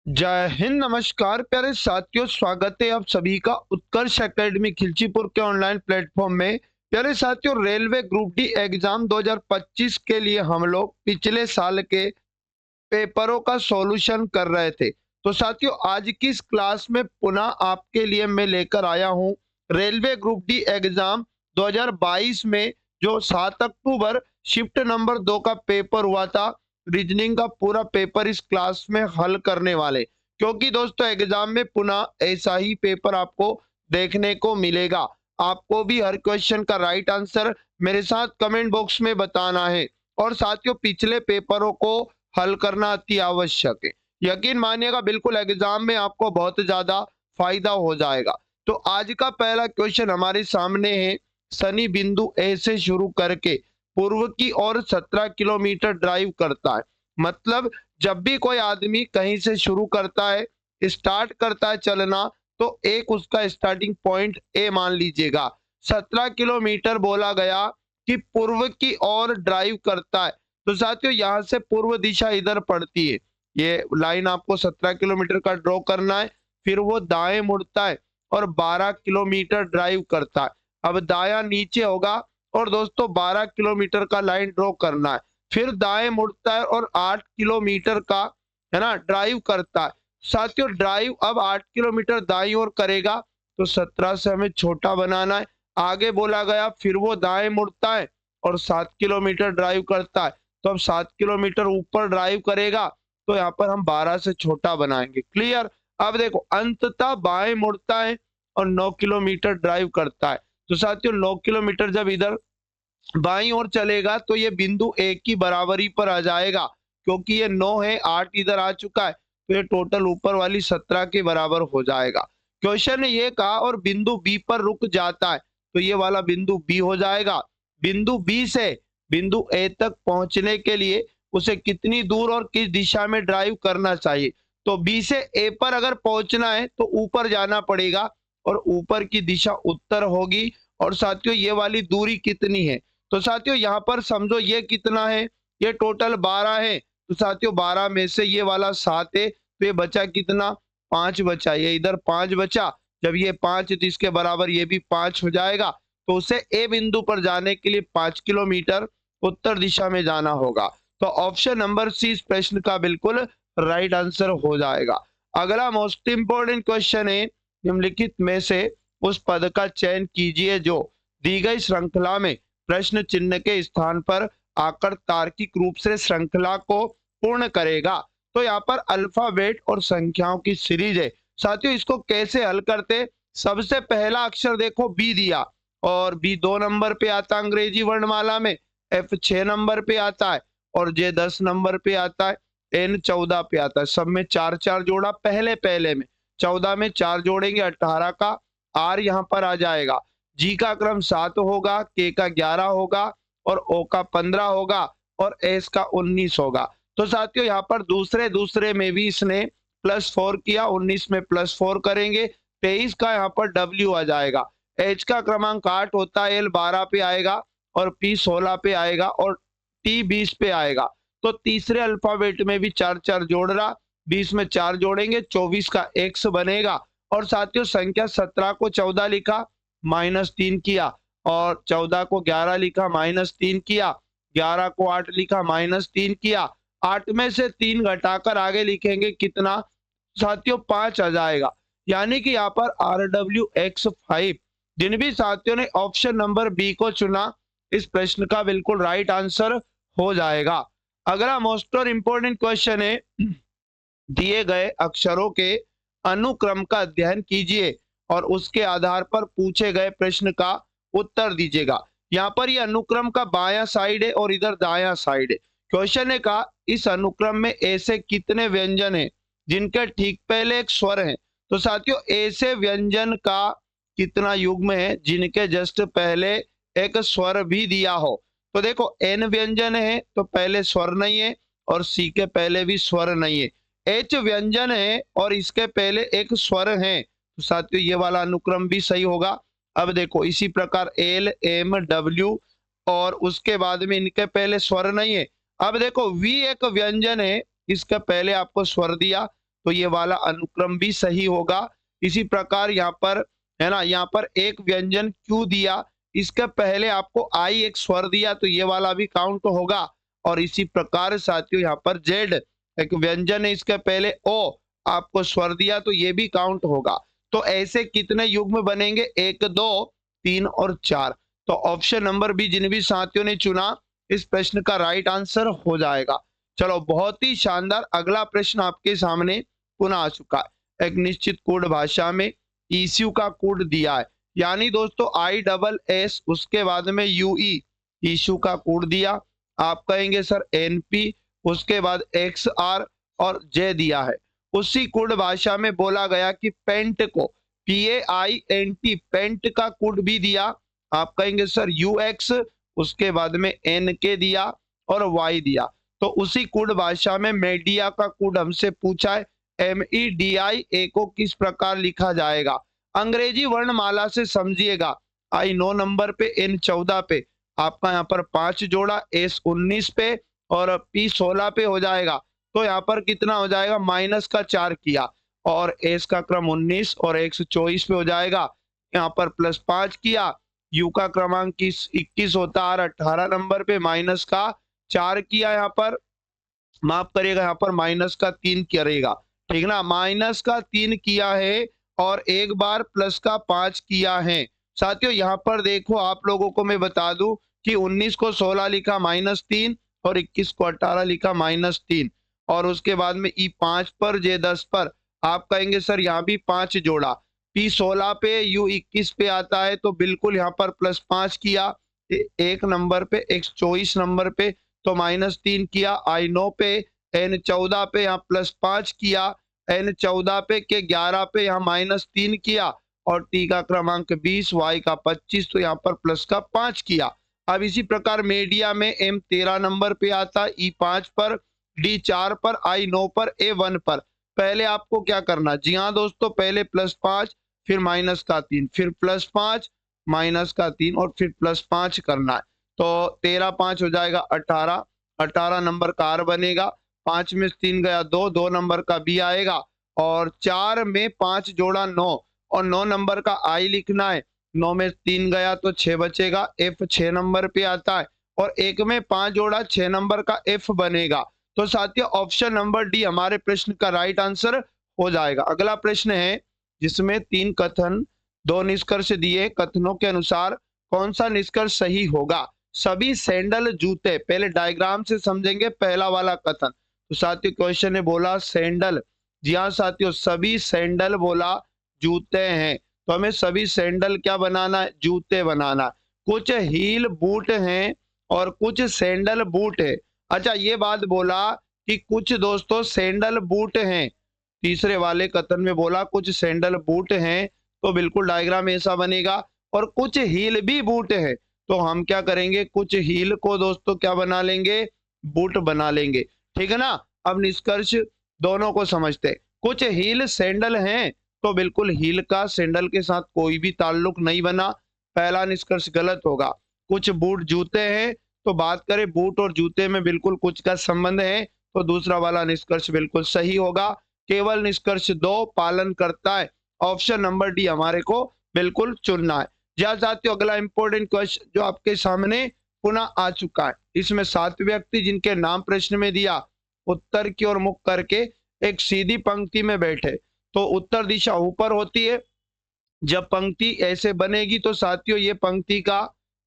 जय हिंद, नमस्कार प्यारे साथियों, स्वागत है आप सभी का उत्कर्ष एकेडमी खिलचीपुर के ऑनलाइन प्लेटफॉर्म में। प्यारे साथियों, रेलवे ग्रुप डी एग्जाम 2025 के लिए हम लोग पिछले साल के पेपरों का सॉल्यूशन कर रहे थे। तो साथियों, आज की इस क्लास में पुनः आपके लिए मैं लेकर आया हूं रेलवे ग्रुप डी एग्जाम 2022 में जो 7 अक्टूबर शिफ्ट नंबर 2 का पेपर हुआ था, रीजनिंग का पूरा पेपर इस क्लास में हल करने वाले। क्योंकि दोस्तों, एग्जाम में पुनः ऐसा ही पेपर आपको देखने को मिलेगा। आपको भी हर क्वेश्चन का राइट आंसर मेरे साथ कमेंट बॉक्स में बताना है। और साथियों, पिछले पेपरों को हल करना अति आवश्यक है। यकीन मानिएगा, बिल्कुल एग्जाम में आपको बहुत ज्यादा फायदा हो जाएगा। तो आज का पहला क्वेश्चन हमारे सामने है। शनि बिंदु ए से शुरू करके पूर्व की ओर 17 किलोमीटर ड्राइव करता है। मतलब जब भी कोई आदमी कहीं से शुरू करता है, स्टार्ट करता है चलना, तो एक उसका स्टार्टिंग पॉइंट ए मान लीजिएगा। 17 किलोमीटर बोला गया कि पूर्व की ओर ड्राइव करता है। तो साथियों, यहाँ से पूर्व दिशा इधर पड़ती है। ये लाइन आपको 17 किलोमीटर का ड्रॉ करना है। फिर वो दाएं मुड़ता है और 12 किलोमीटर ड्राइव करता है। अब दाया नीचे होगा और दोस्तों 12 किलोमीटर का लाइन ड्रॉ करना है। फिर दाएं मुड़ता है और 8 किलोमीटर का, है ना, ड्राइव करता है। साथियों, ड्राइव अब 8 किलोमीटर दाईं ओर करेगा, तो 17 से हमें छोटा बनाना है। आगे बोला गया फिर वो दाएं मुड़ता है और 7 किलोमीटर ड्राइव करता है। तो अब 7 किलोमीटर ऊपर ड्राइव करेगा, तो यहाँ पर हम 12 से छोटा बनाएंगे। क्लियर। अब देखो, अंततः बाएं मुड़ता है और 9 किलोमीटर ड्राइव करता है। तो साथियों, 9 किलोमीटर जब इधर बाईं ओर चलेगा तो ये बिंदु एक की बराबरी पर आ जाएगा। क्योंकि ये 9 है, 8 इधर आ चुका है, तो ये टोटल ऊपर वाली 17 के बराबर हो जाएगा। क्वेश्चन ने ये कहा और बिंदु बी पर रुक जाता है, तो ये वाला बिंदु बी हो जाएगा। बिंदु बी से बिंदु ए तक पहुंचने के लिए उसे कितनी दूर और किस दिशा में ड्राइव करना चाहिए। तो बी से ए पर अगर पहुंचना है तो ऊपर जाना पड़ेगा, और ऊपर की दिशा उत्तर होगी। और साथियों, ये वाली दूरी कितनी है? तो साथियों, यहाँ पर समझो ये कितना है, ये टोटल 12 है। तो साथियों, 12 में से ये वाला 7 है, तो ये बचा कितना? 5 बचा। ये इधर 5 बचा। जब ये 5 तो इसके बराबर ये भी 5 हो जाएगा। तो उसे ए बिंदु पर जाने के लिए 5 किलोमीटर उत्तर दिशा में जाना होगा। तो ऑप्शन नंबर सी इस प्रश्न का बिल्कुल राइट आंसर हो जाएगा। अगला मोस्ट इंपोर्टेंट क्वेश्चन है, निम्नलिखित में से उस पद का चयन कीजिए जो दी गई श्रृंखला में प्रश्न चिन्ह के स्थान पर आकर तार्किक रूप से श्रृंखला को पूर्ण करेगा। तो यहाँ पर अल्फाबेट और संख्याओं की सीरीज है। साथियों, इसको कैसे हल करते? सबसे पहला अक्षर देखो बी दिया, और बी 2 नंबर पे आता है अंग्रेजी वर्णमाला में, एफ 6 नंबर पे आता है, और जे 10 नंबर पे आता है, एन 14 पे आता है। सब में 4 4 जोड़ा पहले पहले में। 14 में 4 जोड़ेंगे 18 का, आर यहाँ पर आ जाएगा। जी का क्रम 7 होगा, के का 11 होगा, और ओ का 15 होगा, और एस का 19 होगा। तो साथियों, यहाँ पर दूसरे दूसरे में भी इसने +4 किया, 19 में +4 करेंगे, 23 का यहाँ पर डब्ल्यू आ जाएगा। एच का क्रमांक 8 होता है, एल 12 पे आएगा, और पी 16 पे आएगा, और टी 20 पे आएगा। तो तीसरे अल्फाबेट में भी 4 4 जोड़ रहा, 20 में 4 जोड़ेंगे, 24 का एक्स बनेगा। और साथियों, संख्या 17 को 14 लिखा, -3 किया, और 14 को 11 लिखा, -3 किया, 11 को 8 लिखा, -3 किया। 8 में से 3 घटाकर आगे लिखेंगे कितना? साथियों, 5 आ जाएगा। यानी कि यहाँ पर RWX5। जिन भी साथियों ने ऑप्शन नंबर बी को चुना, इस प्रश्न का बिल्कुल राइट आंसर हो जाएगा। अगला मोस्ट और इंपोर्टेंट क्वेश्चन है, दिए गए अक्षरों के अनुक्रम का अध्ययन कीजिए और उसके आधार पर पूछे गए प्रश्न का उत्तर दीजिएगा। यहाँ पर ये अनुक्रम का बायां साइड है और इधर दायां साइड है। क्वेश्चन ने कहा इस अनुक्रम में ऐसे कितने व्यंजन हैं जिनके ठीक पहले एक स्वर है। तो साथियों, ऐसे व्यंजन का कितना युग्म है जिनके जस्ट पहले एक स्वर भी दिया हो। तो देखो, एन व्यंजन है तो पहले स्वर नहीं है, और सी के पहले भी स्वर नहीं है। एच व्यंजन है और इसके पहले एक स्वर है, तो साथियों ये वाला अनुक्रम भी सही होगा। अब देखो, इसी प्रकार एल एम डब्ल्यू, और उसके बाद में इनके पहले स्वर नहीं है। अब देखो, वी एक व्यंजन है, इसके पहले आपको स्वर दिया, तो ये वाला अनुक्रम भी सही होगा। इसी प्रकार यहाँ पर है ना, यहाँ पर एक व्यंजन क्यू दिया, इसके पहले आपको आई एक स्वर दिया, तो ये वाला भी काउंट होगा। और इसी प्रकार साथियों यहाँ पर जेड एक व्यंजन है, इसके पहले ओ आपको स्वर दिया, तो ये भी काउंट होगा। तो ऐसे कितने युग्म बनेंगे? 1 2 3 और 4। तो ऑप्शन नंबर बी जिन भी साथियों ने चुना इस प्रश्न का राइट आंसर हो जाएगा। चलो बहुत ही शानदार, अगला प्रश्न आपके सामने पुनः आ चुका है। एक निश्चित कोड भाषा में ईसीयू का कोड दिया है, यानी दोस्तों ISS उसके बाद में UE ईशू का कोड दिया। आप कहेंगे सर NP, उसके बाद XR और J दिया है। उसी कोड भाषा में बोला गया कि पेंट को PAINT पेंट का कोड भी दिया। आप कहेंगे सर UX, उसके बाद में NK दिया और Y दिया। तो उसी कोड भाषा में मीडिया का कोड हमसे पूछा है, MEDIA को किस प्रकार लिखा जाएगा? अंग्रेजी वर्णमाला से समझिएगा। I 9 नंबर पे, N 14 पे, आपका यहाँ पर 5 जोड़ा, S 19 पे और P 16 पे हो जाएगा। तो यहाँ पर कितना हो जाएगा? माइनस का 4 किया और S का क्रम 19 और X 24 पे हो जाएगा। यहाँ पर प्लस 5 किया, U का क्रमांक 21 होता है 18 नंबर पे, माइनस का 4 किया, यहाँ पर माफ करिएगा, यहाँ पर माइनस का 3 करेगा, ठीक ना, माइनस का 3 किया है और एक बार प्लस का 5 किया है। साथियों यहाँ पर देखो, आप लोगों को मैं बता दूं कि 19 को 16 लिखा -3 और 21 को 18 लिखा -3 और उसके बाद में ई 5 पर जे 10 पर आप कहेंगे सर यहाँ भी 5 जोड़ा, पी 16 पे यू 21 पे आता है, तो बिल्कुल यहाँ पर +5 किया एक नंबर पे, x 24 नंबर पे, तो -3 किया, I 9 पे, N 14 पे यहाँ +5 किया, N 14 पे के 11 पे यहाँ -3 किया और T का क्रमांक 20, Y का 25, तो यहाँ पर प्लस का 5 किया। अब इसी प्रकार मीडिया में M 13 नंबर पे आता, E 5 पर, D 4 पर, I 9 पर, A 1 पर। पहले आपको क्या करना? जी हाँ दोस्तों, पहले +5 फिर -3 फिर +5 -3 और फिर +5 करना है। तो 13 5 हो जाएगा 18, 18 नंबर का R बनेगा, 5 में 3 गया 2, 2 नंबर का B आएगा और 4 में 5 जोड़ा 9 और 9 नंबर का I लिखना है, 9 में 3 गया तो 6 बचेगा, F 6 नंबर पे आता है और 1 में 5 जोड़ा 6 नंबर का F बनेगा। तो साथियों ऑप्शन नंबर डी हमारे प्रश्न का राइट आंसर हो जाएगा। अगला प्रश्न है जिसमें 3 कथन 2 निष्कर्ष दिए, कथनों के अनुसार कौन सा निष्कर्ष सही होगा? सभी सैंडल जूते, पहले डायग्राम से समझेंगे पहला वाला कथन। तो साथियों क्वेश्चन ने बोला सैंडल, जी हाँ साथियों सभी सैंडल बोला जूते हैं, तो हमें सभी सैंडल क्या बनाना है? जूते बनाना। कुछ हील बूट हैं और कुछ सैंडल बूट है। अच्छा ये बात बोला कि कुछ दोस्तों सैंडल बूट हैं, तीसरे वाले कथन में बोला कुछ सैंडल बूट हैं, तो बिल्कुल डायग्राम ऐसा बनेगा और कुछ हील भी बूट है, तो हम क्या करेंगे? कुछ हील को दोस्तों क्या बना लेंगे? बूट बना लेंगे, ठीक है ना। अब निष्कर्ष दोनों को समझते हैं। कुछ हील सैंडल हैं, तो बिल्कुल हील का सैंडल के साथ कोई भी ताल्लुक नहीं बना, पहला निष्कर्ष गलत होगा। कुछ बूट जूते हैं, तो बात करें बूट और जूते में बिल्कुल कुछ का संबंध है, तो दूसरा वाला निष्कर्ष बिल्कुल सही होगा। केवल निष्कर्ष 2 पालन करता है, ऑप्शन नंबर डी हमारे को बिल्कुल चुनना है। जी साथियों अगला इंपॉर्टेंट क्वेश्चन जो आपके सामने पुनः आ चुका है, इसमें 7 व्यक्ति जिनके नाम प्रश्न में दिया उत्तर की ओर मुख करके एक सीधी पंक्ति में बैठे, तो उत्तर दिशा ऊपर होती है। जब पंक्ति ऐसे बनेगी तो साथियों ये पंक्ति का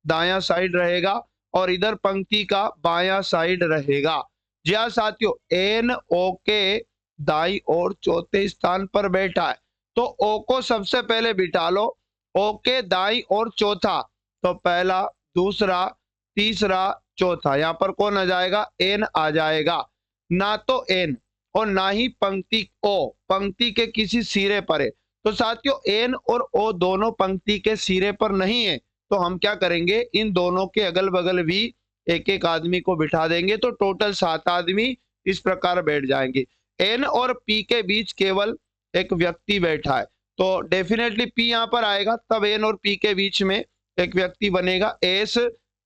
दायां साइड रहेगा और इधर पंक्ति का बायां साइड रहेगा। जी हाँ साथियों, एन ओ के दाई और चौथे स्थान पर बैठा है, तो ओ को सबसे पहले बिठा लो, ओ के दाई और चौथा, तो पहला दूसरा तीसरा चौथा, यहाँ पर कौन आ जाएगा? एन आ जाएगा। ना तो एन और ना ही पंक्ति ओ पंक्ति के किसी सिरे पर है, तो साथियों एन और ओ दोनों पंक्ति के सिरे पर नहीं है, तो हम क्या करेंगे? इन दोनों के अगल बगल भी एक एक आदमी को बिठा देंगे, तो टोटल 7 आदमी इस प्रकार बैठ जाएंगे। एन और पी के बीच केवल एक व्यक्ति बैठा है, तो डेफिनेटली पी यहाँ पर आएगा, तब एन और पी के बीच में एक व्यक्ति बनेगा। एस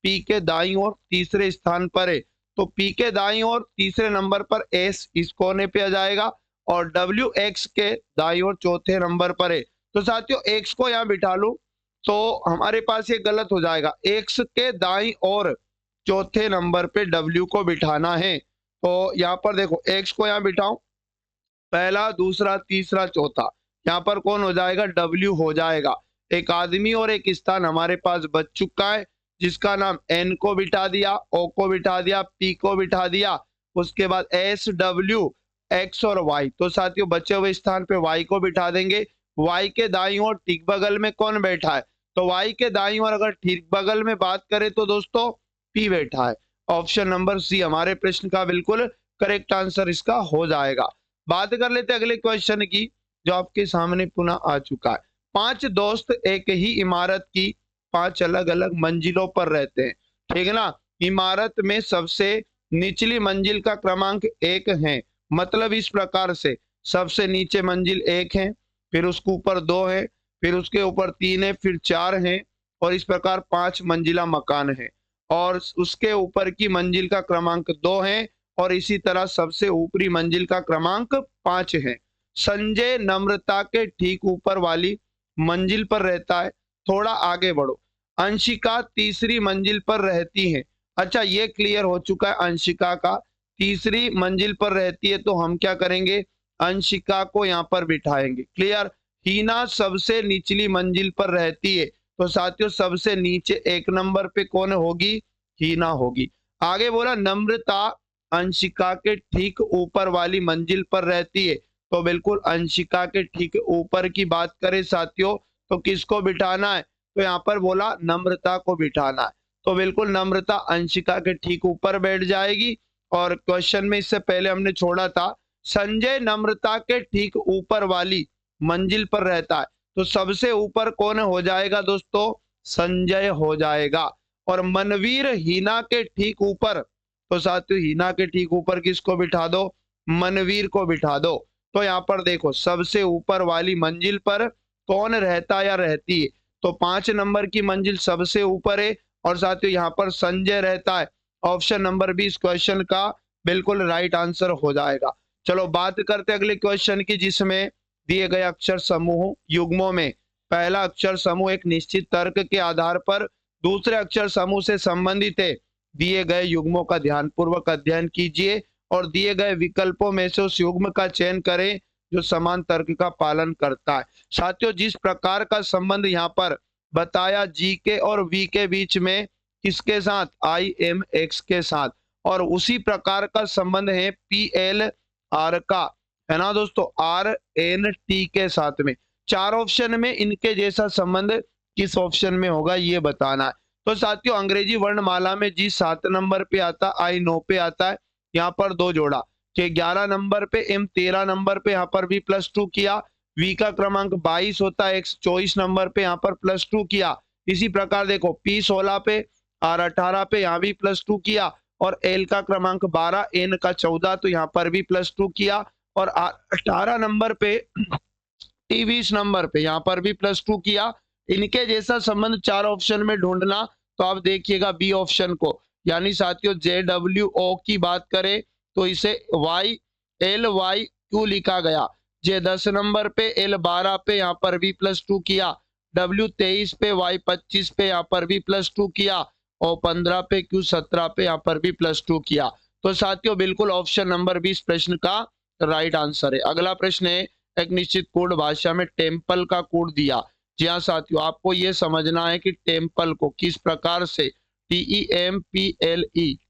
पी के दाईं ओर तीसरे स्थान पर है, तो पी के दाईं ओर तीसरे नंबर पर एस इस कोने पे आ जाएगा और W X के दाईं ओर चौथे नंबर पर है। तो साथियों X को यहाँ बिठा लूं तो हमारे पास ये गलत हो जाएगा। X के दाईं ओर चौथे नंबर पे W को बिठाना है। तो यहाँ पर देखो X को यहाँ बिठाऊं, पहला दूसरा तीसरा चौथा, यहाँ पर कौन हो जाएगा? W हो जाएगा। एक आदमी और एक स्थान हमारे पास बच चुका है, जिसका नाम N को बिठा दिया, O को बिठा दिया, P को बिठा दिया, उसके बाद S W X और Y। तो साथियों बचे हुए स्थान पे Y को बिठा देंगे। Y के दाईं ओर ठीक बगल में कौन बैठा है? तो Y के दाईं ओर अगर ठीक बगल में बात करें तो दोस्तों P बैठा है। ऑप्शन नंबर सी हमारे प्रश्न का बिल्कुल करेक्ट आंसर इसका हो जाएगा। बात कर लेते अगले क्वेश्चन की, जो आपके सामने पुनः आ चुका है। 5 दोस्त एक ही इमारत की 5 अलग अलग मंजिलों पर रहते हैं, ठीक है ना। इमारत में सबसे निचली मंजिल का क्रमांक 1 है। मतलब इस प्रकार से सबसे नीचे मंजिल 1 है, फिर उसके ऊपर 2 है, फिर उसके ऊपर 3 है, फिर 4 है, और इस प्रकार 5 मंजिला मकान है, और उसके ऊपर की मंजिल का क्रमांक 2 है, और इसी तरह सबसे ऊपरी मंजिल का क्रमांक 5 है। संजय नम्रता के ठीक ऊपर वाली मंजिल पर रहता है। थोड़ा आगे बढ़ो। अंशिका तीसरी मंजिल पर रहती है। अच्छा, ये क्लियर हो चुका है, अंशिका का तीसरी मंजिल पर रहती है, तो हम क्या करेंगे? अंशिका को यहाँ पर बिठाएंगे। क्लियर। हीना सबसे निचली मंजिल पर रहती है, तो साथियों सबसे नीचे 1 नंबर पे कौन होगी? हीना होगी। आगे बोला नम्रता अंशिका के ठीक ऊपर वाली मंजिल पर रहती है, तो बिल्कुल अंशिका के ठीक ऊपर की बात करें साथियों तो किसको बिठाना है? तो यहाँ पर बोला नम्रता को बिठाना है, तो बिल्कुल नम्रता अंशिका के ठीक ऊपर बैठ जाएगी। और क्वेश्चन में इससे पहले हमने छोड़ा था संजय नम्रता के ठीक ऊपर वाली मंजिल पर रहता है, तो सबसे ऊपर कौन हो जाएगा दोस्तों? संजय हो जाएगा। और मनवीर हीना के ठीक ऊपर, तो साथियों हीना के ठीक ऊपर किसको बिठा दो? मनवीर को बिठा दो। तो यहाँ पर देखो सबसे ऊपर वाली मंजिल पर कौन रहता या रहती है? तो 5 नंबर की मंजिल सबसे ऊपर है, और साथियों यहाँ पर संजय रहता है। ऑप्शन नंबर 20 क्वेश्चन का बिल्कुल राइट आंसर हो जाएगा। चलो बात करते अगले क्वेश्चन की, जिसमें दिए गए अक्षर समूह युग्मों में पहला अक्षर समूह एक निश्चित तर्क के आधार पर दूसरे अक्षर समूह से संबंधित है। दिए गए युग्मों का ध्यानपूर्वक अध्ययन कीजिए और दिए गए विकल्पों में से उस युग्म का चयन करें जो समान तर्क का पालन करता है। साथियों जिस प्रकार का संबंध यहाँ पर बताया जी के और वी के बीच में किसके साथ? आई एम एक्स के साथ, और उसी प्रकार का संबंध है पी एल आर का, है ना दोस्तों, आर एन टी के साथ में। 4 ऑप्शन में इनके जैसा संबंध किस ऑप्शन में होगा ये बताना है। तो साथियों अंग्रेजी वर्णमाला में जी 7 नंबर पे आता, आई 9 पे आता है, यहाँ पर 2 जोड़ा। के 11 नंबर पे, एम 13 नंबर पे, यहाँ पर भी +2 किया। वी का क्रमांक 22 होता है, एक्स 24 नंबर पे, यहाँ पर +2 किया। इसी प्रकार देखो पी 16 पे, आर 18 पे, यहाँ भी +2 किया। और एल का क्रमांक 12, एन का 14, तो यहाँ पर भी +2 किया। और 18 नंबर पे, टी 20 नंबर पे, यहाँ पर भी +2 किया। इनके जैसा संबंध 4 ऑप्शन में ढूंढना, तो आप देखिएगा बी ऑप्शन को, यानी साथियों JWO की बात करें तो इसे YLYQ लिखा गया। जे 10 नंबर पे, L 12 पे, यहाँ पर भी +2 किया। W 23 पे, Y 25 पे, यहाँ पर भी +2 किया। और 15 पे, Q 17 पे, यहाँ पर भी +2 किया। तो साथियों बिल्कुल ऑप्शन नंबर 20 प्रश्न का राइट आंसर है। अगला प्रश्न है, एक निश्चित कोड भाषा में टेम्पल का कोड दिया। जी हाँ साथियों, आपको ये समझना है कि टेम्पल को किस प्रकार से, TEMPLE,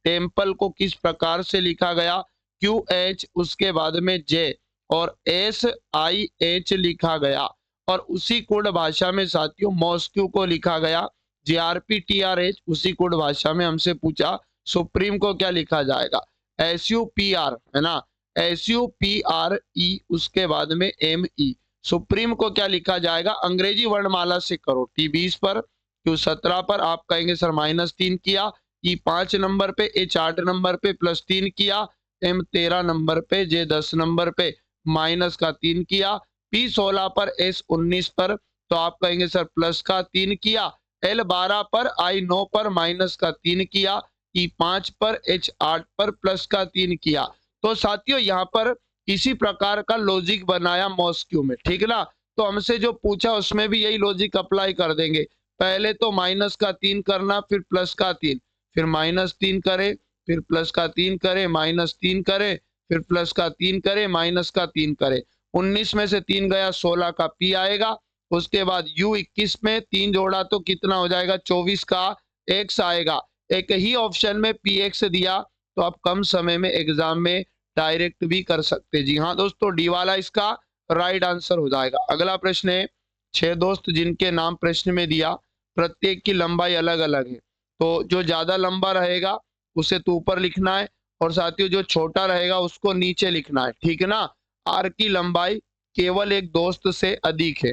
टेम्पल को किस प्रकार से लिखा गया। QH उसके बाद में J और SIH लिखा गया। और उसी कोड भाषा में साथियों मॉस्क्यू को लिखा गया। JRPTRH उसी कोड भाषा में हमसे पूछा सुप्रीम को क्या लिखा जाएगा। SUPR है ना, SUPRE उसके बाद में ME, सुप्रीम को क्या लिखा जाएगा? अंग्रेजी वर्णमाला से करो। T20 पर, Q17 पर आप कहेंगे सर -3 किया। E 5 नंबर पे, H 8 नंबर पे +3 किया। M 13 नंबर पे, J 10 नंबर पे -3 किया। P 16 पर, S 19 पर, तो आप कहेंगे सर +3 किया। L 12 पर, I 9 पर -3 किया। E 5 पर, H 8 पर +3 किया। तो साथियों यहाँ पर इसी प्रकार का लॉजिक बनाया मॉस्क्यू में, ठीक ना। तो हमसे जो पूछा उसमें भी यही लॉजिक अप्लाई कर देंगे। पहले तो माइनस का 3 करना, फिर प्लस का 3, फिर माइनस 3 करे, फिर प्लस का 3 करे, माइनस 3 करे, फिर प्लस का 3 करे, माइनस का 3 करे। 19 में से 3 गया, 16 का पी आएगा। उसके बाद यू 21 में 3 जोड़ा तो कितना हो जाएगा, 24 का एक्स आएगा। एक ही ऑप्शन में पी एक्स दिया तो आप कम समय में एग्जाम में डायरेक्ट भी कर सकते। जी हाँ दोस्तों, डी वाला इसका राइट आंसर हो जाएगा। अगला प्रश्न है, 6 दोस्त जिनके नाम प्रश्न में दिया, प्रत्येक की लंबाई अलग अलग है। तो जो ज्यादा लंबा रहेगा उसे तो ऊपर लिखना है, और साथियों जो छोटा रहेगा उसको नीचे लिखना है, ठीक है ना। आर की लंबाई केवल एक दोस्त से अधिक है,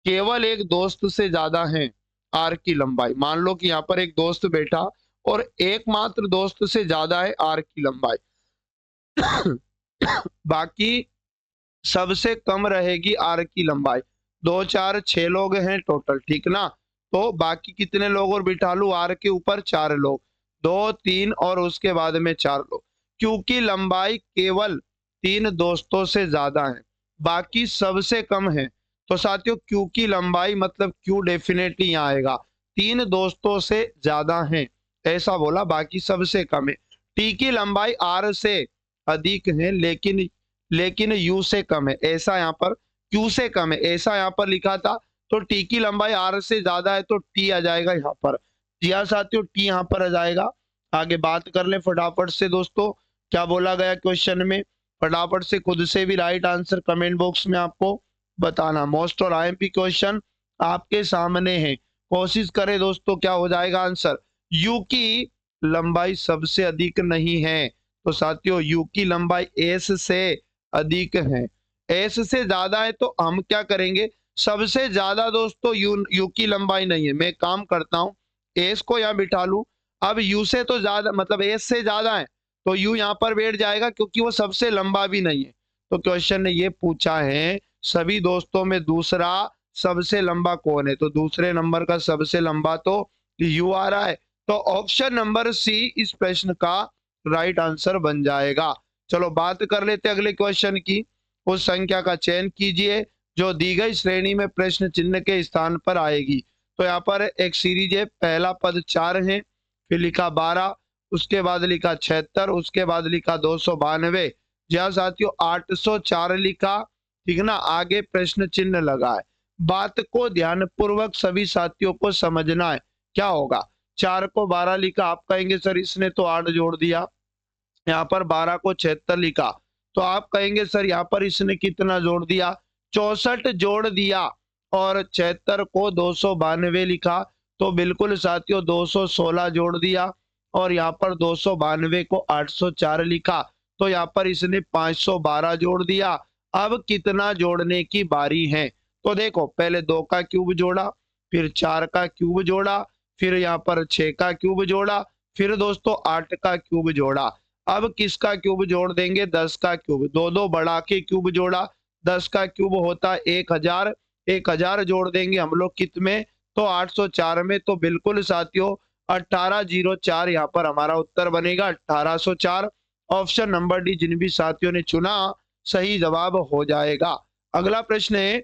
केवल एक दोस्त से ज्यादा है आर की लंबाई। मान लो कि यहाँ पर एक दोस्त बैठा और एकमात्र दोस्त से ज्यादा है आर की लंबाई। बाकी सबसे कम रहेगी आर की लंबाई। 2 4 6 लोग हैं टोटल, ठीक ना। तो बाकी कितने लोग और बिठा लू, आर के ऊपर 4 लोग, 2 3 और उसके बाद में 4 लोग। क्योंकि लंबाई केवल 3 दोस्तों से ज्यादा है, बाकी सबसे कम है। तो साथियों क्यू की लंबाई मतलब क्यू डेफिनेटली यहाँ आएगा, 3 दोस्तों से ज्यादा है ऐसा बोला, बाकी सबसे कम है। टी की लंबाई आर से अधिक है लेकिन यू से कम है, ऐसा यहाँ पर क्यू से कम है ऐसा यहाँ पर लिखा था। तो टी की लंबाई आर से ज्यादा है तो टी आ जाएगा यहाँ पर। जी हाँ साथियों, टी यहाँ पर आ जाएगा। आगे बात कर ले फटाफट से दोस्तों, क्या बोला गया क्वेश्चन में, फटाफट से खुद से भी राइट आंसर कमेंट बॉक्स में आपको बताना। मोस्ट और आईएमपी क्वेश्चन आपके सामने है, कोशिश करें दोस्तों, क्या हो जाएगा आंसर। यू की लंबाई सबसे अधिक नहीं है, तो साथियों यू की लंबाई एस से अधिक है, एस से ज्यादा है। तो हम क्या करेंगे, सबसे ज्यादा दोस्तों यू की लंबाई नहीं है, मैं काम करता हूं एस को यहाँ बिठा लूं। अब यू से तो ज्यादा मतलब एस से ज्यादा है तो यू यहाँ पर बैठ जाएगा क्योंकि वो सबसे लंबा भी नहीं है। तो क्वेश्चन ने ये पूछा है सभी दोस्तों में दूसरा सबसे लंबा कौन है, तो दूसरे नंबर का सबसे लंबा तो यू आ रहा है। तो ऑप्शन नंबर सी इस प्रश्न का राइट आंसर बन जाएगा। चलो बात कर लेते अगले क्वेश्चन की। उस संख्या का चयन कीजिए जो दी गई श्रेणी में प्रश्न चिन्ह के स्थान पर आएगी। तो यहाँ पर एक सीरीज है, पहला पद 4 है, फिर लिखा 12, उसके बाद लिखा 76, उसके बाद लिखा 292। जहाँ साथियों 804 लिखा, ठीक ना, आगे प्रश्न चिन्ह लगा है। बात को ध्यानपूर्वक सभी साथियों को समझना है, क्या होगा। 4 को 12 लिखा, आप कहेंगे सर इसने तो 8 जोड़ दिया। यहाँ पर 12 को 76 लिखा, तो आप कहेंगे सर यहाँ पर इसने कितना जोड़ दिया, 64 जोड़ दिया। और 76 को 292 लिखा, तो बिल्कुल साथियों 216 जोड़ दिया। और यहाँ पर 292 को 804 लिखा, तो यहाँ पर इसने 512 जोड़ दिया। अब कितना जोड़ने की बारी है, तो देखो पहले 2 का क्यूब जोड़ा, फिर 4 का क्यूब जोड़ा, फिर यहाँ पर 6 का क्यूब जोड़ा, फिर दोस्तों 8 का क्यूब जोड़ा। अब किसका क्यूब जोड़ देंगे, 10 का क्यूब, दो दो बढ़ा के क्यूब जोड़ा, 10 का क्यूब होता है 1000, 1000 जोड़ देंगे हम लोग कित में, तो 804 में। तो बिल्कुल साथियों 1804 यहाँ पर हमारा उत्तर बनेगा, 1804। ऑप्शन नंबर डी जिन भी साथियों ने चुना सही जवाब हो जाएगा। अगला प्रश्न है,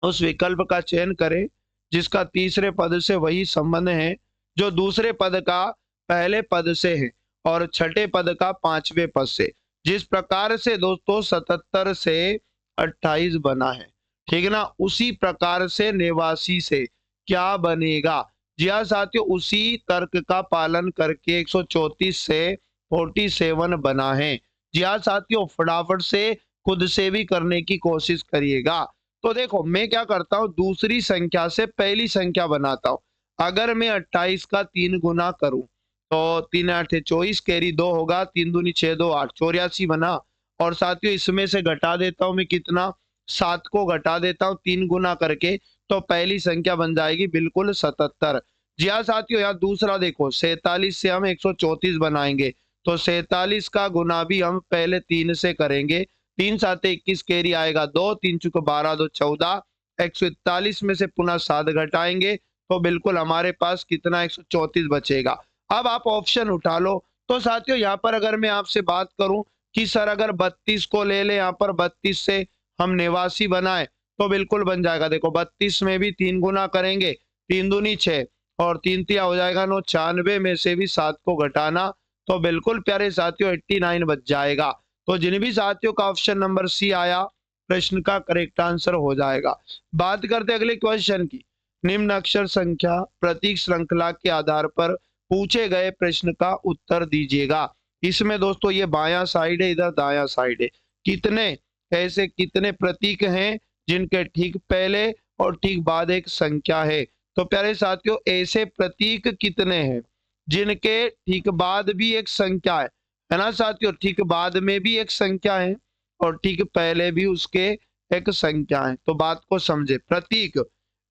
उस विकल्प का चयन करें जिसका तीसरे पद से वही संबंध है जो दूसरे पद का पहले पद से है और छठे पद का पांचवें पद से। जिस प्रकार से दोस्तों 77 से 28 बना है, ठीक है ना, उसी प्रकार से 89 से क्या बनेगा। जी हाँ साथियों, उसी तर्क का पालन करके 134 से 47 बना है। जी हाँ साथियों, फटाफट से खुद से भी करने की कोशिश करिएगा। तो देखो मैं क्या करता हूँ, दूसरी संख्या से पहली संख्या बनाता हूँ। अगर मैं 28 का 3 गुना करूं तो 3 8 24, कैरी 2 होगा, 3 दूनी 6 2 8, 84 बना। और साथियों इसमें से घटा देता हूं मैं कितना, 7 को घटा देता हूं 3 गुना करके, तो पहली संख्या बन जाएगी बिल्कुल 77। जी हाँ साथियों, यहाँ दूसरा देखो 47 से हम 134 बनाएंगे, तो 47 का गुना भी हम पहले 3 से करेंगे। 3 7 21, कैरी आएगा 2, 3 चुके 12 2 14, 141 में से पुनः 7 घटाएंगे तो बिल्कुल हमारे पास कितना 134 बचेगा। अब आप ऑप्शन उठा लो। तो साथियों यहाँ पर अगर मैं आपसे बात करूं कि सर अगर 32 को ले ले, यहाँ पर 32 से हम 89 बनाए तो बिल्कुल बन जाएगा। देखो 32 में भी 3 गुना करेंगे, 3 दूनी 6 और 3 तिया हो जाएगा 9, 96 में से भी 7 को घटाना तो बिल्कुल प्यारे साथियों 89 बच जाएगा। तो जिन भी साथियों का ऑप्शन नंबर सी आया प्रश्न का करेक्ट आंसर हो जाएगा। बात करते अगले क्वेश्चन की। निम्न अक्षर संख्या प्रतीक श्रृंखला के आधार पर पूछे गए प्रश्न का उत्तर दीजिएगा। इसमें दोस्तों ये बायां साइड है, इधर दायां साइड है। कितने प्रतीक हैं जिनके ठीक पहले और ठीक बाद एक संख्या है। तो प्यारे साथियों ऐसे प्रतीक कितने हैं जिनके ठीक बाद भी एक संख्या है ना साथियों, ठीक बाद में भी एक संख्या है और ठीक पहले भी उसके एक संख्या है। तो बात को समझे। प्रतीक,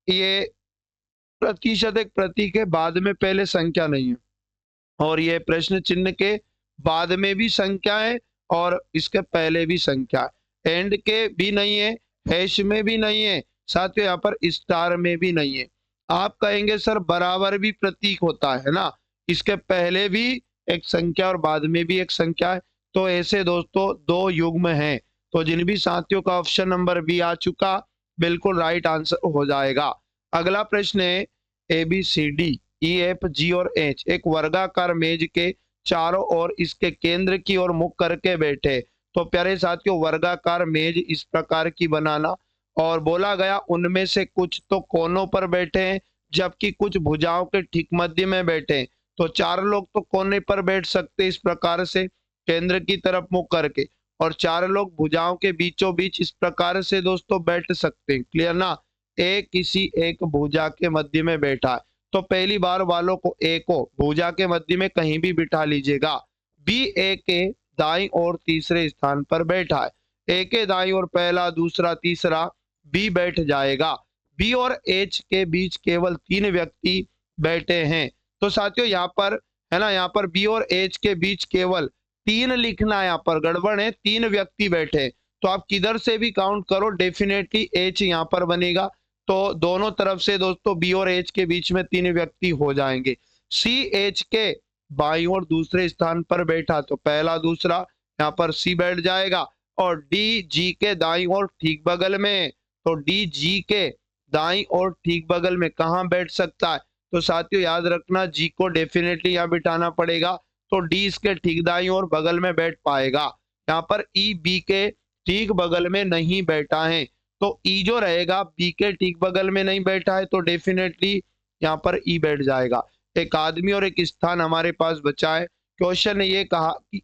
ये प्रतिशत एक प्रतीक है, बाद में पहले संख्या नहीं है, और ये प्रश्न चिन्ह के बाद में भी संख्या है और इसके पहले भी संख्या है। एंड के भी नहीं है, हैश में भी नहीं है, साथियों यहाँ पर स्टार में भी नहीं है। आप कहेंगे सर बराबर भी प्रतीक होता है ना, इसके पहले भी एक संख्या और बाद में भी एक संख्या है। तो ऐसे दोस्तों दो युग्म हैं। तो जिन भी साथियों का ऑप्शन नंबर बी आ चुका बिल्कुल राइट आंसर हो जाएगा। अगला प्रश्न है A B C D E F G और एच एक वर्गाकार मेज के चारों ओर इसके केंद्र की ओर मुख करके बैठे। तो प्यारे साथियों वर्गाकार मेज इस प्रकार की बनाना, और बोला गया उनमें से कुछ तो कोनों पर बैठे हैं जबकि कुछ भुजाओं के ठीक मध्य में बैठे हैं। तो 4 लोग तो कोने पर बैठ सकते इस प्रकार से केंद्र की तरफ मुख करके, और 4 लोग भुजाओं के बीचों बीच इस प्रकार से दोस्तों बैठ सकते हैं। क्लियर ना। ए किसी एक भुजा के मध्य में बैठा है तो पहली बार वालों को ए को भुजा के मध्य में कहीं भी बिठा लीजिएगा। बी ए के दाईं और तीसरे स्थान पर बैठा है। ए के दाईं और पहला, दूसरा, तीसरा बी बैठ जाएगा। बी और एच के बीच केवल 3 व्यक्ति बैठे हैं। तो साथियों यहाँ पर है ना, यहाँ पर बी और एच के बीच केवल 3 लिखना है, यहाँ पर गड़बड़ है, 3 व्यक्ति बैठे। तो आप किधर से भी काउंट करो डेफिनेटली एच यहाँ पर बनेगा। तो दोनों तरफ से दोस्तों बी और एच के बीच में 3 व्यक्ति हो जाएंगे। सी एच के बाईं और दूसरे स्थान पर बैठा तो पहला, दूसरा यहाँ पर सी बैठ जाएगा, और डी जी के दाईं और ठीक बगल में, तो डी जी के दाईं और ठीक बगल में कहाँ बैठ सकता है। तो साथियों याद रखना जी को डेफिनेटली यहाँ बिठाना पड़ेगा, तो डी इसके ठीक दाईं और बगल में बैठ पाएगा। यहाँ पर ई बी के ठीक बगल में नहीं बैठा है, तो ई जो रहेगा बी के ठीक बगल में नहीं बैठा है तो डेफिनेटली यहाँ पर ई बैठ जाएगा। एक आदमी और एक स्थान हमारे पास बचा है। क्वेश्चन ने ये कहा कि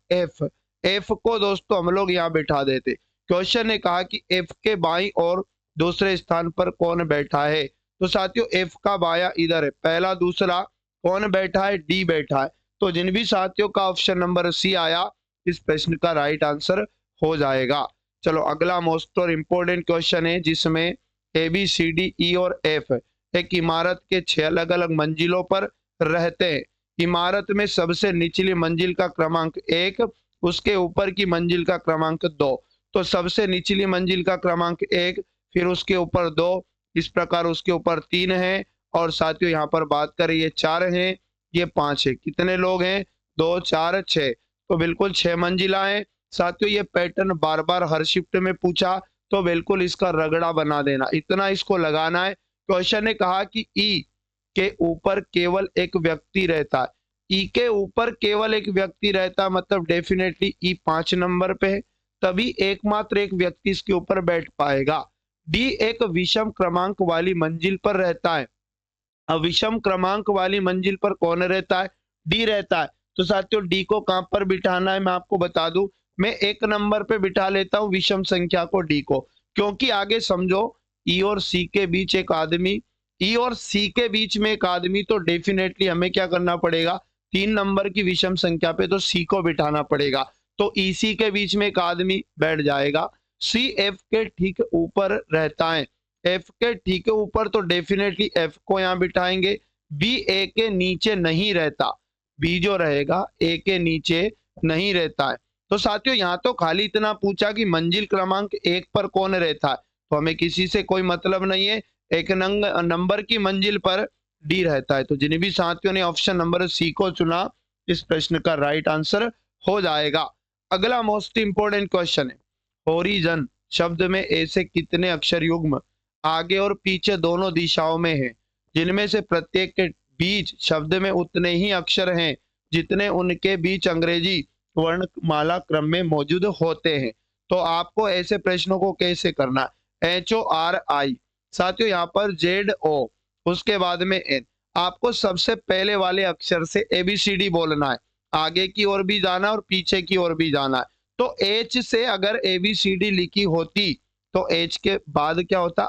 एफ को दोस्तों हम लोग यहाँ बैठा देते। क्वेश्चन ने कहा कि एफ के बाईं और दूसरे स्थान पर कौन बैठा है। तो साथियों एफ का बाया इधर है, पहला, दूसरा कौन बैठा है, डी बैठा है। तो जिन भी साथियों का ऑप्शन नंबर सी आया इस प्रश्न का राइट आंसर हो जाएगा। चलो अगला मोस्ट और इम्पोर्टेंट क्वेश्चन है जिसमें ए बी सी डी ई और एफ एक इमारत के 6 अलग अलग मंजिलों पर रहते हैं। इमारत में सबसे निचली मंजिल का क्रमांक 1, उसके ऊपर की मंजिल का क्रमांक 2। तो सबसे निचली मंजिल का क्रमांक 1, फिर उसके ऊपर 2, इस प्रकार उसके ऊपर 3 है, और साथियों यहाँ पर बात करें ये 4 हैं, ये 5 है। कितने लोग हैं, 2 4 6, तो बिल्कुल 6 मंजिला है। साथियों ये पैटर्न बार बार हर शिफ्ट में पूछा तो बिल्कुल इसका रगड़ा बना देना, इतना इसको लगाना है। क्वेश्चन ने कहा कि ई के ऊपर केवल एक व्यक्ति रहता है। ई के ऊपर केवल एक व्यक्ति रहता है मतलब डेफिनेटली ई 5 नंबर पे है, तभी एकमात्र एक व्यक्ति इसके ऊपर बैठ पाएगा। डी एक विषम क्रमांक वाली मंजिल पर रहता है। अब विषम क्रमांक वाली मंजिल पर कौन रहता है, डी रहता है। तो साथियों डी को कहां पर बिठाना है मैं आपको बता दूं, मैं 1 नंबर पे बिठा लेता हूं विषम संख्या को, डी को, क्योंकि आगे समझो ई और सी के बीच एक आदमी, ई और सी के बीच में एक आदमी, तो डेफिनेटली हमें क्या करना पड़ेगा, 3 नंबर की विषम संख्या पे तो सी को बिठाना पड़ेगा। तो ई सी के बीच में एक आदमी बैठ जाएगा। सी एफ के ठीक ऊपर रहता है, एफ के ठीक ऊपर तो डेफिनेटली एफ को यहाँ बिठाएंगे। बी ए के नीचे नहीं रहता, बी जो रहेगा ए के नीचे नहीं रहता है। तो साथियों यहाँ तो खाली इतना पूछा कि मंजिल क्रमांक 1 पर कौन रहता है, तो हमें किसी से कोई मतलब नहीं है, 1 नंबर की मंजिल पर डी रहता है। तो जिन भी साथियों ने ऑप्शन नंबर सी को चुना इस प्रश्न का राइट आंसर हो जाएगा। अगला मोस्ट इंपोर्टेंट क्वेश्चन है, होरिजन शब्द में ऐसे कितने अक्षर युग्म आगे और पीछे दोनों दिशाओं में हैं, जिनमें से प्रत्येक के बीच शब्द में उतने ही अक्षर हैं जितने उनके बीच अंग्रेजी वर्णमाला क्रम में मौजूद होते हैं। तो आपको ऐसे प्रश्नों को कैसे करना है, HORI, साथियों यहाँ पर ZO, उसके बाद में N। आपको सबसे पहले वाले अक्षर से ABCD बोलना है, आगे की ओर भी जाना और पीछे की ओर भी जाना है। तो H से अगर ABCD लिखी होती तो H के बाद क्या होता,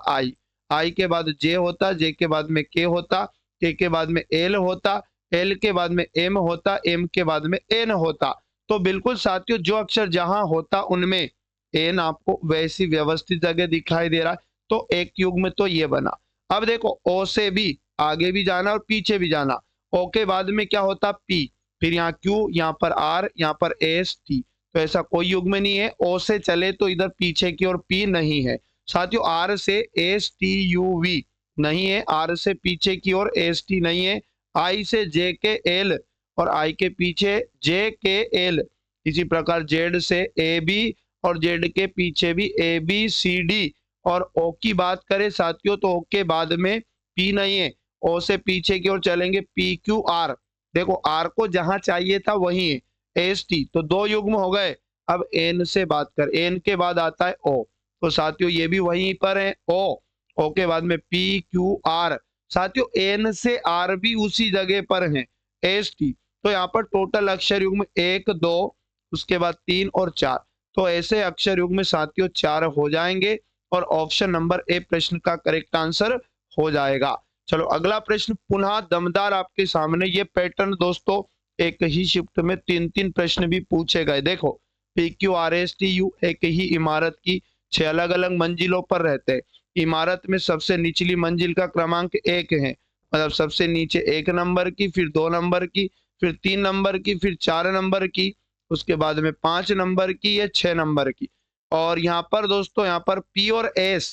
I के बाद J होता, J के बाद में K होता, K के बाद में L होता, L के बाद में M होता, M के बाद में N होता। तो बिल्कुल साथियों जो अक्षर जहां होता उनमें N आपको वैसी व्यवस्थित जगह दिखाई दे रहा है, तो एक युग्म तो ये बना। अब देखो O से भी आगे भी जाना और पीछे भी जाना, O के बाद में क्या होता P, फिर यहाँ Q, यहाँ पर R, यहाँ पर S T, तो ऐसा कोई युग्म नहीं है। O से चले तो इधर पीछे की ओर P नहीं है साथियों, R से STUV नहीं है, R से पीछे की ओर ST नहीं है, I से JKL और I के पीछे JKL, इसी प्रकार Z से AB और Z के पीछे भी ABCD। और O की बात करें साथियों तो O के बाद में P नहीं है, O से पीछे की ओर चलेंगे PQR, देखो R को जहां चाहिए था वही है, ST, तो दो युग्म हो गए। अब N से बात कर, N के बाद आता है O, तो साथियों ये भी वहीं पर है O के बाद में PQR, साथियों N से R भी उसी जगह पर है ST। तो यहाँ पर टोटल अक्षर युग्म 1 2 उसके बाद 3 और 4, तो ऐसे अक्षर युग्म साथियों 4 हो जाएंगे और ऑप्शन नंबर ए प्रश्न का करेक्ट आंसर हो जाएगा। चलो अगला प्रश्न पुनः दमदार आपके सामने, ये पैटर्न दोस्तों एक ही शिफ्ट में 3-3 प्रश्न भी पूछे गए। देखो PQRSTU एक ही इमारत की 6 अलग अलग मंजिलों पर रहते हैं। इमारत में सबसे निचली मंजिल का क्रमांक 1 है, मतलब सबसे नीचे 1 नंबर की, फिर 2 नंबर की, फिर 3 नंबर की, फिर 4 नंबर की, उसके बाद में 5 नंबर की या 6 नंबर की। और यहाँ पर दोस्तों यहाँ पर P और S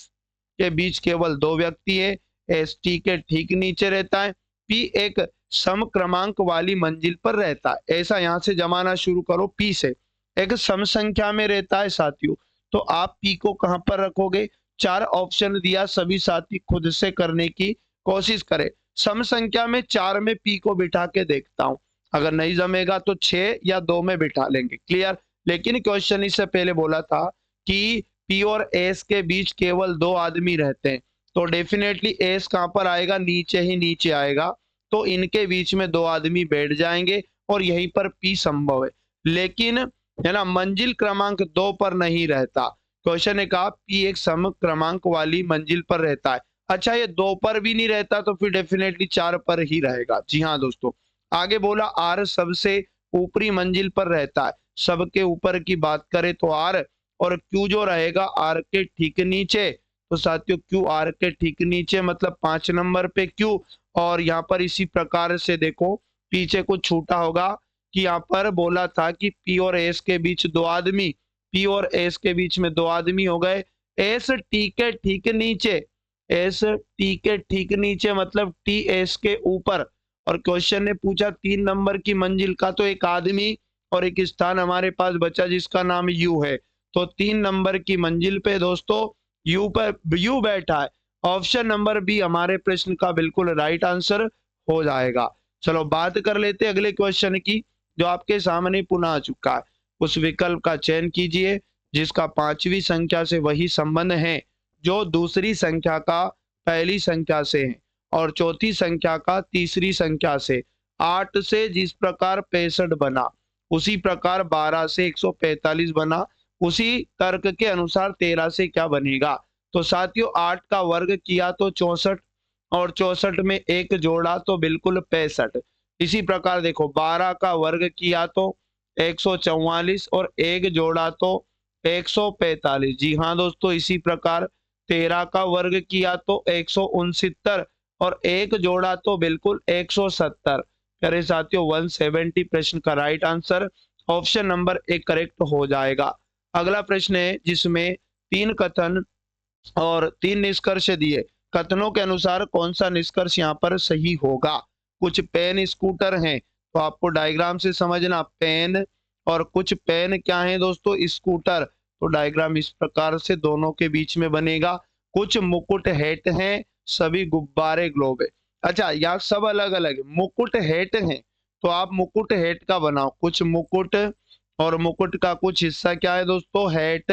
के बीच केवल 2 व्यक्ति है, ST के ठीक नीचे रहता है, P एक सम क्रमांक वाली मंजिल पर रहता है। ऐसा यहाँ से जमाना शुरू करो, P से एक सम संख्या में रहता है साथियों, तो आप P को कहां पर रखोगे, 4 ऑप्शन दिया, सभी साथी खुद से करने की कोशिश करें। सम संख्या में 4 में P को बिठा के देखता हूं, अगर नहीं जमेगा तो 6 या 2 में बिठा लेंगे, क्लियर। लेकिन क्वेश्चन इससे पहले बोला था कि P और S के बीच केवल 2 आदमी रहते हैं, तो डेफिनेटली S कहां पर आएगा, नीचे ही नीचे आएगा, तो इनके बीच में 2 आदमी बैठ जाएंगे और यहीं पर P संभव है। लेकिन है ना, मंजिल क्रमांक 2 पर नहीं रहता। क्वेश्चन ने कहा P एक सम क्रमांक वाली मंजिल पर रहता है, अच्छा ये 2 पर भी नहीं रहता तो फिर डेफिनेटली 4 पर ही रहेगा। जी हाँ दोस्तों, आगे बोला R सबसे ऊपरी मंजिल पर रहता है, सबके ऊपर की बात करें तो R, और Q जो रहेगा R के ठीक नीचे, तो साथियों Q R के ठीक नीचे मतलब 5 नंबर पे Q। और यहाँ पर इसी प्रकार से देखो पीछे कुछ छूटा होगा कि यहाँ पर बोला था कि P और S के बीच 2 आदमी, P और S के बीच में 2 आदमी हो गए, S T के ठीक नीचे, S T के ठीक नीचे मतलब T S के ऊपर। और क्वेश्चन ने पूछा 3 नंबर की मंजिल का, तो एक आदमी और एक स्थान हमारे पास बचा जिसका नाम U है, तो 3 नंबर की मंजिल पे दोस्तों U पर U बैठा है। ऑप्शन नंबर बी हमारे प्रश्न का बिल्कुल राइट आंसर हो जाएगा। चलो बात कर लेते हैं अगले क्वेश्चन की, जो आपके सामने पुनः आ चुका है। उस विकल्प का चयन कीजिए जिसका 5वीं संख्या से वही संबंध है जो दूसरी संख्या का पहली संख्या से है और चौथी संख्या का तीसरी संख्या से। 8 से जिस प्रकार 65 बना उसी प्रकार 12 से 145 बना, उसी तर्क के अनुसार 13 से क्या बनेगा। तो साथियों 8 का वर्ग किया तो 64 और 64 में एक जोड़ा तो बिल्कुल 65। इसी प्रकार देखो 12 का वर्ग किया तो 144 और एक जोड़ा तो 145। जी हाँ दोस्तों, इसी प्रकार 13 का वर्ग किया तो 169 और एक जोड़ा तो बिल्कुल 170। प्यारे साथियों 170 प्रश्न का right answer option number A correct हो जाएगा। अगला प्रश्न है जिसमें 3 कथन और 3 निष्कर्ष दिए, कथनों के अनुसार कौन सा निष्कर्ष यहाँ पर सही होगा। कुछ पेन स्कूटर हैं तो आपको डायग्राम से समझना, पेन और कुछ पेन क्या है दोस्तों, स्कूटर। तो डायग्राम इस प्रकार से दोनों के बीच में बनेगा। कुछ मुकुट हेट हैं, सभी गुब्बारे ग्लोब है। अच्छा, यहाँ सब अलग अलग है, मुकुट हेट हैं तो आप मुकुट हेट का बनाओ, कुछ मुकुट और मुकुट का कुछ हिस्सा क्या है दोस्तों, हेट।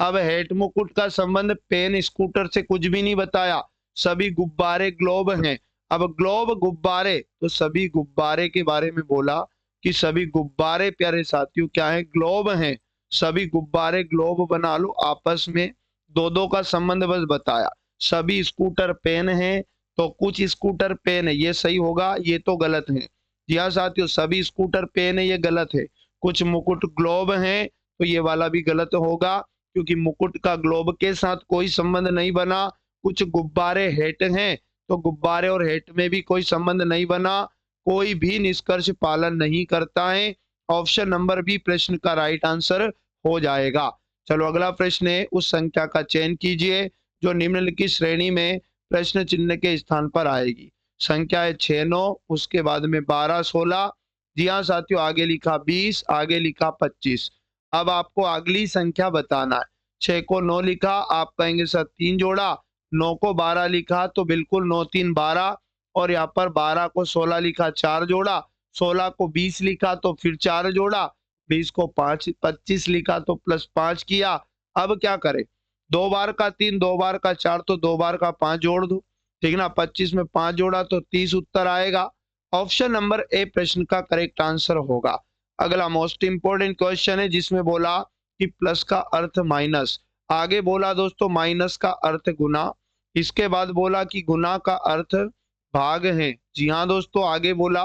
अब हेट मुकुट का संबंध पेन स्कूटर से कुछ भी नहीं बताया, सभी गुब्बारे ग्लोब हैं। अब ग्लोब गुब्बारे, तो सभी गुब्बारे के बारे में बोला कि सभी गुब्बारे प्यारे साथियों क्या है, ग्लोब हैं। सभी गुब्बारे ग्लोब बना लो आपस में, दो दो का संबंध बस बताया। सभी स्कूटर पेन हैं तो कुछ स्कूटर पेन है, ये सही होगा, ये तो गलत है। जी हाँ साथियों, सभी स्कूटर पेन है, ये गलत है। कुछ मुकुट ग्लोब हैं तो ये वाला भी गलत होगा, क्योंकि मुकुट का ग्लोब के साथ कोई संबंध नहीं बना। कुछ गुब्बारे हेट हैं तो गुब्बारे और हेट में भी कोई संबंध नहीं बना, कोई भी निष्कर्ष पालन नहीं करता है। ऑप्शन नंबर बी प्रश्न का राइट आंसर हो जाएगा। चलो अगला प्रश्न है, उस संख्या का चयन कीजिए जो निम्नलिखित श्रेणी में प्रश्न चिन्ह के स्थान पर आएगी। संख्या है 6 9, उसके बाद में 12 16। जी हाँ साथियों, आगे लिखा 20, आगे लिखा 25। अब आपको अगली संख्या बताना है। 6 को 9 लिखा, आप कहेंगे सर 3 जोड़ा। 9 को 12 लिखा तो बिल्कुल 9 3 12, और यहाँ पर 12 को 16 लिखा, 4 जोड़ा। 16 को 20 लिखा तो फिर 4 जोड़ा। 20 को 5 25 लिखा तो +5 किया। अब क्या करें, 2 बार का 3, 2 बार का 4, तो 2 बार का 5 जोड़ दो, ठीक ना। 25 में 5 जोड़ा तो 30 उत्तर आएगा। ऑप्शन नंबर ए प्रश्न का करेक्ट आंसर होगा। अगला मोस्ट इंपोर्टेंट क्वेश्चन है, जिसमें बोला कि प्लस का अर्थ माइनस, आगे बोला दोस्तों माइनस का अर्थ गुना, इसके बाद बोला कि गुना का अर्थ भाग है। जी हाँ दोस्तों, आगे बोला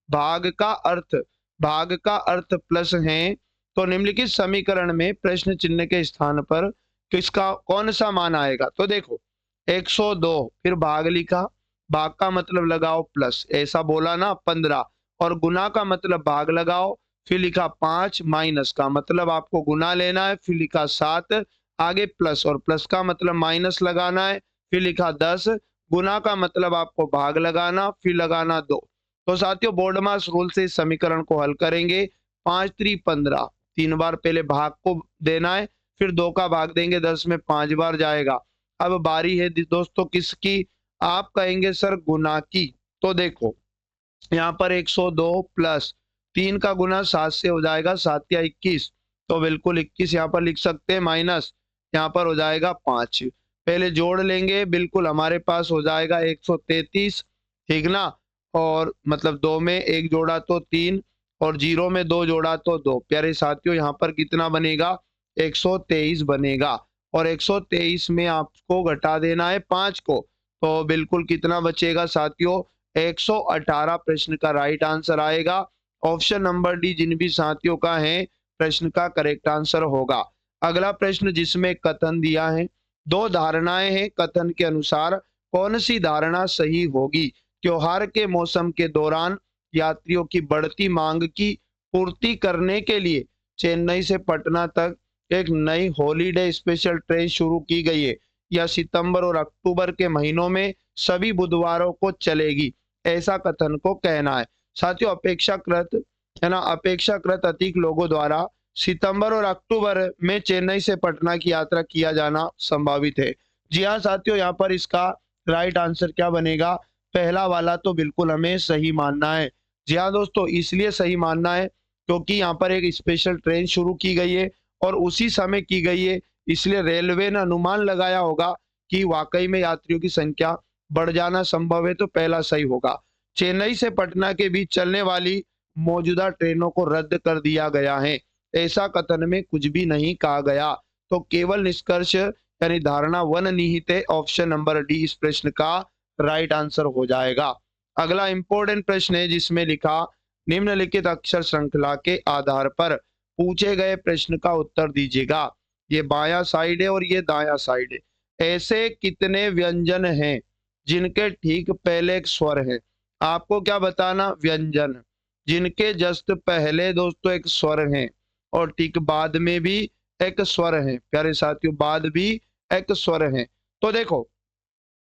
भाग का अर्थ प्लस है। तो निम्नलिखित समीकरण में प्रश्न चिन्ह के स्थान पर किसका कौन सा मान आएगा। तो देखो 102, फिर भाग लिखा, भाग का मतलब लगाओ प्लस, ऐसा बोला ना 15, और गुना का मतलब भाग लगाओ, फिर लिखा 5, माइनस का मतलब आपको गुना लेना है, फिर लिखा 7, आगे प्लस, और प्लस का मतलब माइनस लगाना है, फिर लिखा 10, गुना का मतलब आपको भाग लगाना, फिर लगाना 2। तो साथियों बोर्ड मास रूल से इस समीकरण को हल करेंगे। 5 3 15, 3 बार पहले भाग को देना है, फिर 2 का भाग देंगे, 10 में 5 बार जाएगा। अब बारी है दोस्तों किसकी, आप कहेंगे सर गुना की। तो देखो यहाँ पर 102 प्लस 3 का गुना 7 से हो जाएगा, 7 या 21, तो बिल्कुल 21 यहाँ पर लिख सकते हैं, माइनस यहाँ पर हो जाएगा 5। पहले जोड़ लेंगे, बिल्कुल हमारे पास हो जाएगा 133, ठीक ना। और मतलब 2 में 1 जोड़ा तो 3, और 0 में 2 जोड़ा तो 2। प्यारे साथियों यहाँ पर कितना बनेगा, 123 बनेगा। और 123 में आपको घटा देना है 5 को, तो बिल्कुल कितना बचेगा साथियों, 118 प्रश्न का राइट आंसर आएगा। ऑप्शन नंबर डी जिन भी साथियों का है प्रश्न का करेक्ट आंसर होगा। अगला प्रश्न जिसमें कथन दिया है, दो धारणाएं हैं, कथन के अनुसार कौन सी धारणा सही होगी। त्योहार के मौसम के दौरान यात्रियों की बढ़ती मांग की पूर्ति करने के लिए चेन्नई से पटना तक एक नई हॉलीडे स्पेशल ट्रेन शुरू की गई है, या सितंबर और अक्टूबर के महीनों में सभी बुधवारों को चलेगी, ऐसा कथन को कहना है। साथियों अपेक्षाकृत है ना, अपेक्षाकृत अधिक लोगों द्वारा सितंबर और अक्टूबर में चेन्नई से पटना की यात्रा किया जाना संभावित है। जी हाँ साथियों, यहाँ पर इसका राइट आंसर क्या बनेगा, पहला वाला तो बिल्कुल हमें सही मानना है। जी हाँ दोस्तों, इसलिए सही मानना है क्योंकि यहाँ पर एक स्पेशल ट्रेन शुरू की गई है और उसी समय की गई है, इसलिए रेलवे ने अनुमान लगाया होगा कि वाकई में यात्रियों की संख्या बढ़ जाना संभव है, तो पहला सही होगा। चेन्नई से पटना के बीच चलने वाली मौजूदा ट्रेनों को रद्द कर दिया गया है, ऐसा कथन में कुछ भी नहीं कहा गया, तो केवल निष्कर्ष यानी धारणा वन निहित है। ऑप्शन नंबर डी इस प्रश्न का राइट आंसर हो जाएगा। अगला इंपॉर्टेंट प्रश्न है जिसमें लिखा निम्नलिखित अक्षर श्रृंखला के आधार पर पूछे गए प्रश्न का उत्तर दीजिएगा। ये बायां साइड है और ये दायां साइड है। ऐसे कितने व्यंजन हैं जिनके ठीक पहले एक स्वर है। आपको क्या बताना, व्यंजन जिनके जस्ट पहले दोस्तों एक स्वर है और ठीक बाद में भी एक स्वर है। प्यारे साथियों बाद भी एक स्वर है। तो देखो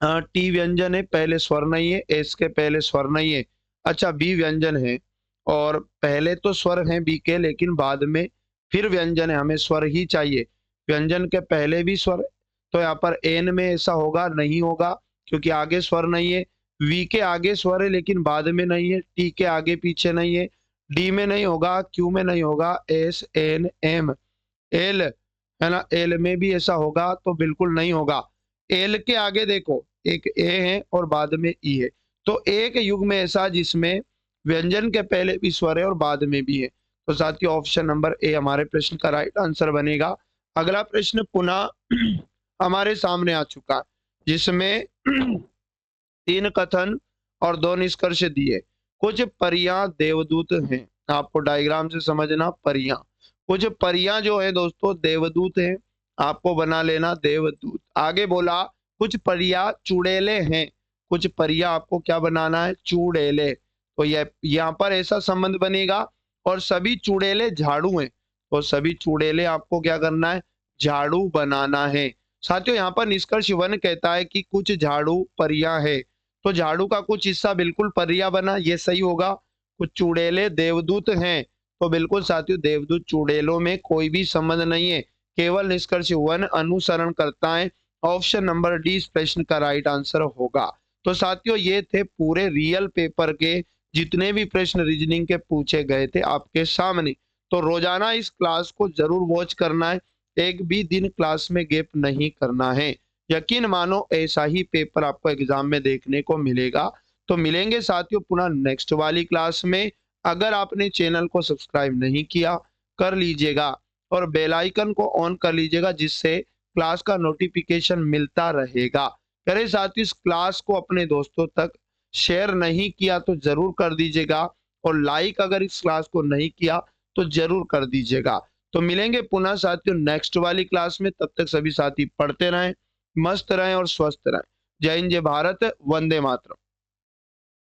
टी व्यंजन है, पहले स्वर नहीं है, एस के पहले स्वर नहीं है। अच्छा बी व्यंजन है, और पहले तो स्वर हैं बी के, लेकिन बाद में फिर व्यंजन है, हमें स्वर ही चाहिए। व्यंजन के पहले भी स्वर, तो यहाँ पर एन में ऐसा होगा नहीं होगा, क्योंकि आगे स्वर नहीं है। वी के आगे स्वर है लेकिन बाद में नहीं है, टी के आगे पीछे नहीं है, डी में नहीं होगा, क्यू में नहीं होगा, एस एन एम एल है ना, एल में भी ऐसा होगा तो बिल्कुल नहीं होगा। एल के आगे देखो एक ए है और बाद में ई है, तो एक युग में ऐसा जिसमें व्यंजन के पहले भी स्वर है और बाद में भी है। तो साथियों ऑप्शन नंबर ए हमारे प्रश्न का राइट आंसर बनेगा। अगला प्रश्न पुनः हमारे सामने आ चुका, जिसमें 3 कथन और 2 निष्कर्ष दिए। कुछ परियां देवदूत हैं, आपको डायग्राम से समझना। परियां, कुछ परियां जो है दोस्तों देवदूत हैं, आपको बना लेना देवदूत। आगे बोला कुछ परियां चुड़ैले हैं, कुछ परियां आपको क्या बनाना है, चुड़ैले। तो यह यहाँ पर ऐसा संबंध बनेगा। और सभी चुड़ैले झाड़ू हैं, तो सभी चुड़ैले आपको क्या करना है, झाड़ू बनाना है। साथियों यहाँ पर निष्कर्ष 1 कहता है कि कुछ झाड़ू परियां है, तो झाड़ू का कुछ हिस्सा बिल्कुल परियां बना, ये सही होगा। कुछ चुड़ैले देवदूत हैं, तो बिल्कुल साथियों देवदूत चुड़ैलों में कोई भी संबंध नहीं है, केवल निष्कर्ष 1 अनुसरण करता है। ऑप्शन नंबर डी इस प्रश्न का राइट आंसर होगा। तो साथियों ये थे पूरे रियल पेपर के जितने भी प्रश्न रीजनिंग के पूछे गए थे आपके सामने। तो रोजाना इस क्लास को जरूर वॉच करना है, एक भी दिन क्लास में गैप नहीं करना है। यकीन मानो ऐसा ही पेपर आपको एग्जाम में देखने को मिलेगा। तो मिलेंगे साथियों पुनः नेक्स्ट वाली क्लास में। अगर आपने चैनल को सब्सक्राइब नहीं किया कर लीजिएगा और बेल आइकन को ऑन कर लीजिएगा, जिससे क्लास का नोटिफिकेशन मिलता रहेगा। अरे साथियों इस क्लास को अपने दोस्तों तक शेयर नहीं किया तो जरूर कर दीजिएगा, और लाइक अगर इस क्लास को नहीं किया तो जरूर कर दीजिएगा। तो मिलेंगे पुनः साथियों नेक्स्ट वाली क्लास में, तब तक सभी साथी पढ़ते रहें, मस्त रहें और स्वस्थ रहें। जय हिंद, जय भारत, वंदे मातरम।